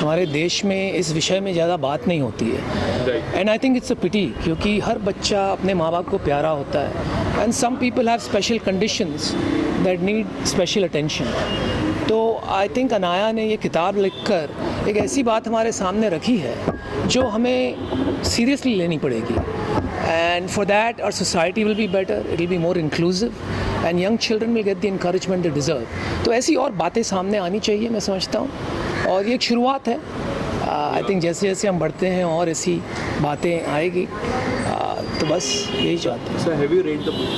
हमारे देश में इस विषय में ज़्यादा बात नहीं होती है। And I think it's a pity, क्योंकि हर बच्चा अपने माँ बाप को प्यारा होता है and some people have special conditions that need special attention. तो आई थिंक अनाया ने ये किताब लिखकर एक ऐसी बात हमारे सामने रखी है जो हमें सीरियसली लेनी पड़ेगी। And for that, our society will be better, it will be more inclusive, and young children will get the encouragement they deserve. तो ऐसी और बातें सामने आनी चाहिए, मैं समझता हूँ, और ये एक शुरुआत है। आई थिंक जैसे जैसे हम बढ़ते हैं और ऐसी बातें आएगी, तो बस यही चाहते हैं। So have you read the book?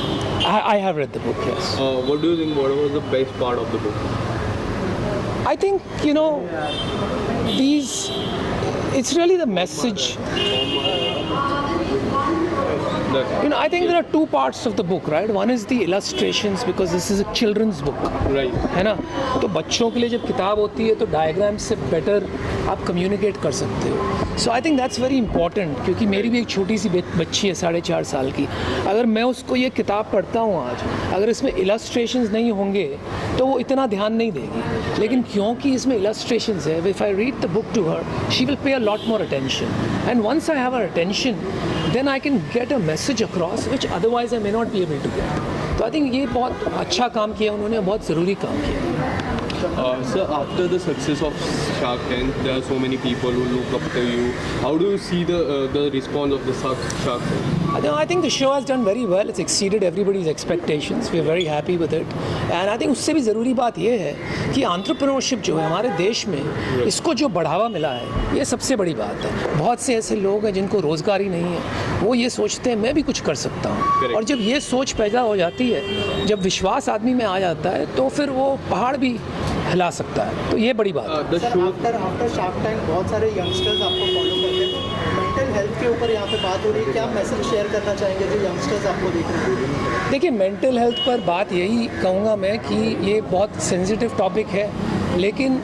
I have read the book, yes. What do you think? What was the best part of the book? I think, you know, it's really the message. You know, I think there are two parts of the book, right? One is the illustrations, because this is a children's book, Right. है ना? तो बच्चों के लिए जब किताब होती है तो डायग्राम से बेटर आप कम्युनिकेट कर सकते हो। So I think that's very important, क्योंकि मेरी भी एक छोटी सी बच्ची है 4.5 साल की। अगर मैं उसको ये किताब पढ़ता हूँ आज, अगर इसमें इलस्ट्रेशंस नहीं होंगे तो वो इतना ध्यान नहीं देगी, लेकिन क्योंकि इसमें इलस्ट्रेशंस है, if I read the book to her, she will pay a lot more attention, and once I have her attention, then I can get a message across which otherwise I may not be able to get. तो I think ये बहुत अच्छा काम किया उन्होंने, बहुत ज़रूरी काम किया। Sir, after the success of Shark Tank, there are so many people who look up to you. How do you see the response of the Shark Tank? I think the show has done very well. It's exceeded everybody's expectations. We are very happy with it. And I think उससे भी ज़रूरी बात ये है कि entrepreneurship जो है हमारे देश में, इसको जो बढ़ावा मिला है, ये सबसे बड़ी बात है। बहुत से ऐसे लोग हैं जिनको रोज़गार ही नहीं है, वो ये सोचते हैं मैं भी कुछ कर सकता हूँ, और जब ये सोच पैदा हो जाती है, जब विश्वास आदमी में आ जाता है, तो फिर वो पहाड़ भी हिला सकता है। तो ये बड़ी बात है। सर, आफ्टर शार्क टैंक बहुत सारे यंगस्टर्स आपको फॉलो करते हैं, मेंटल हेल्थ के ऊपर यहाँ पे बात हो रही है, क्या मैसेज शेयर करना चाहेंगे जो यंगस्टर्स आपको देख रहे हैं? देखिए, मेंटल हेल्थ पर बात यही कहूँगा मैं कि ये बहुत सेंसिटिव टॉपिक है, लेकिन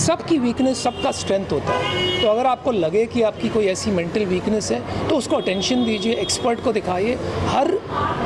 सबकी वीकनेस सबका स्ट्रेंथ होता है। तो अगर आपको लगे कि आपकी कोई ऐसी मेंटल वीकनेस है तो उसको अटेंशन दीजिए, एक्सपर्ट को दिखाइए। हर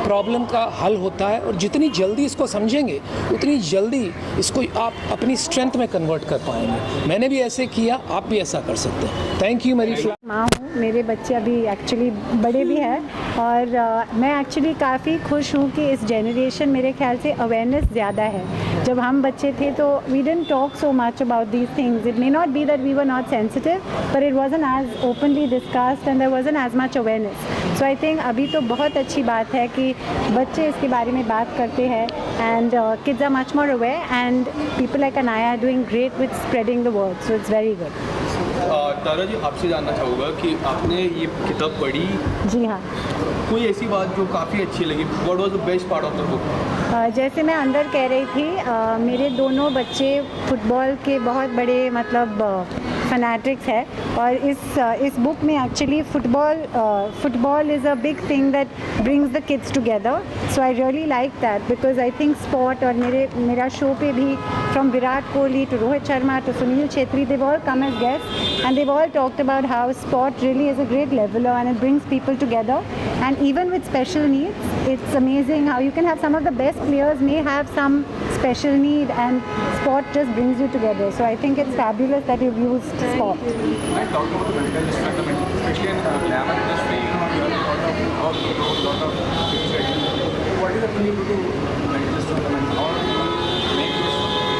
प्रॉब्लम का हल होता है, और जितनी जल्दी इसको समझेंगे उतनी जल्दी इसको आप अपनी स्ट्रेंथ में कन्वर्ट कर पाएंगे। मैंने भी ऐसे किया, आप भी ऐसा कर सकते हैं। Thank you. मेरी माँ हूँ, मेरे बच्चे अभी एक्चुअली बड़े भी हैं, और मैं एक्चुअली काफ़ी खुश हूँ कि इस जनरेशन मेरे ख्याल से अवेयरनेस ज़्यादा है। जब हम बच्चे थे तो we didn't talk so much about these things. It may not be that we were not sensitive, but it wasn't as openly discussed and there wasn't as much awareness. So I think अभी तो बहुत अच्छी बात है कि बच्चे इसके बारे में बात करते हैं, and kids are much more aware, and people like Anaya are doing great with spreading the word. So it's very good. तारा जी, आपसे जानना चाहूँगा कि आपने ये किताब पढ़ी, जी हाँ। कोई ऐसी बात जो काफ़ी अच्छी लगी? What was the best part of the book? जैसे मैं अंदर कह रही थी, मेरे दोनों बच्चे फुटबॉल के बहुत बड़े मतलब फैनेटिक्स है, और इस बुक में actually football is a big thing that brings the kids together. So I really like that, because I think sport, और मेरा शो पे भी from Virat Kohli to Rohit Sharma to Sunil Chhetri, they've all come as guests and they've all talked about how sport really is a great leveler and it brings people together. And even with special needs, it's amazing how you can have some of the best players may have some special need, and sport just brings you together. So I think it's fabulous that you've used sport. I talked about the mental strength, especially in the glamour industry. You know, a lot of things. What is the thing to do mental strength? How do you make this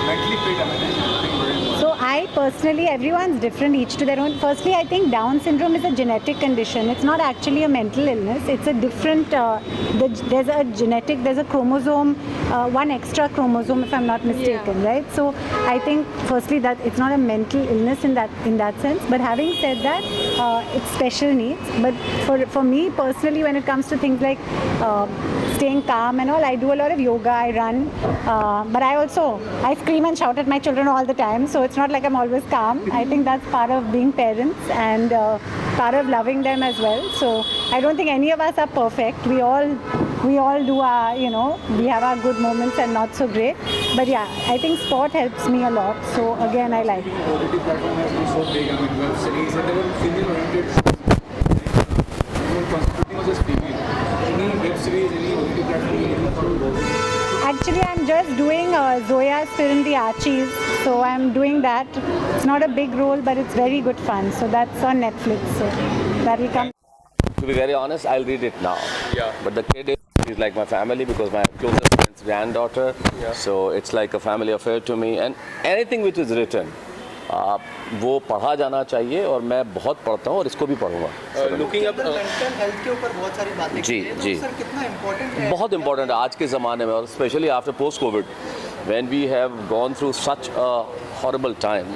mentally fit? I mean, I think very important. So I personally, everyone's different, each to their own. Firstly, I think Down syndrome is a genetic condition. It's not actually a mental illness. It's a different, there's a genetic, there's a chromosome, one extra chromosome if I'm not mistaken, right? So I think firstly that it's not a mental illness in that sense. But having said that, it's special needs. But for me personally, when it comes to things like staying calm and all, I do a lot of yoga, I run, but I scream and shout at my children all the time, so it's not like I'm always calm. I think that's part of being parents and part of loving them as well. So I don't think any of us are perfect. We all do our, you know, we have our good moments and not so great. But yeah, I think sport helps me a lot. So again, I like it. OTT platform has been so big. I mean, web series and they were female-oriented. Constituting was just female. Any web series, any OTT platform, anything for both? Actually, I'm just doing Zoya's film, The Archies. So I'm doing that. It's not a big role, but it's very good fun. So that's on Netflix. So that will come. To be very honest, I'll read it now. Yeah. But the kid is like my family because my closest friend's granddaughter. Yeah. So it's like a family affair to me. And anything which is written, वो पढ़ा जाना चाहिए और मैं बहुत पढ़ता हूँ और इसको भी पढ़ूंगा. Looking up, मेंटल हेल्थ के ऊपर बहुत सारी बातें जी, की हैं, तो जी. सर कितना इम्पोर्टेंट है बहुत इम्पोर्टेंट है आज के ज़माने में और specially after post covid when we have gone through such a horrible time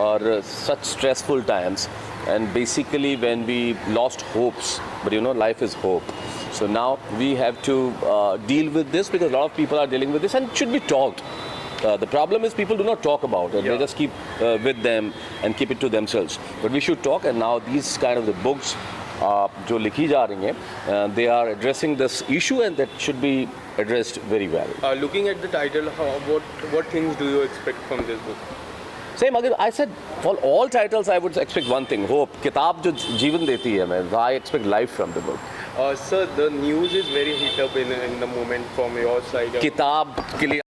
और such stressful times and basically when we lost hopes, but you know life is hope. So now we have to deal with this because a lot of people are dealing with this and it should be talked. The problem is people do not talk about it. They just keep with them and keep it to themselves. But we should talk, and now these kind of the books जो लिखी जा रही हैं they are addressing this issue and that should be addressed very well. looking at the title, what things do you expect from this book? Same again, I said for all titles I would expect one thing, hope. किताब जो जीवन देती है मैं, I expect life from the book. Sir, the news is very heat up in the moment from your side. किताब के लिए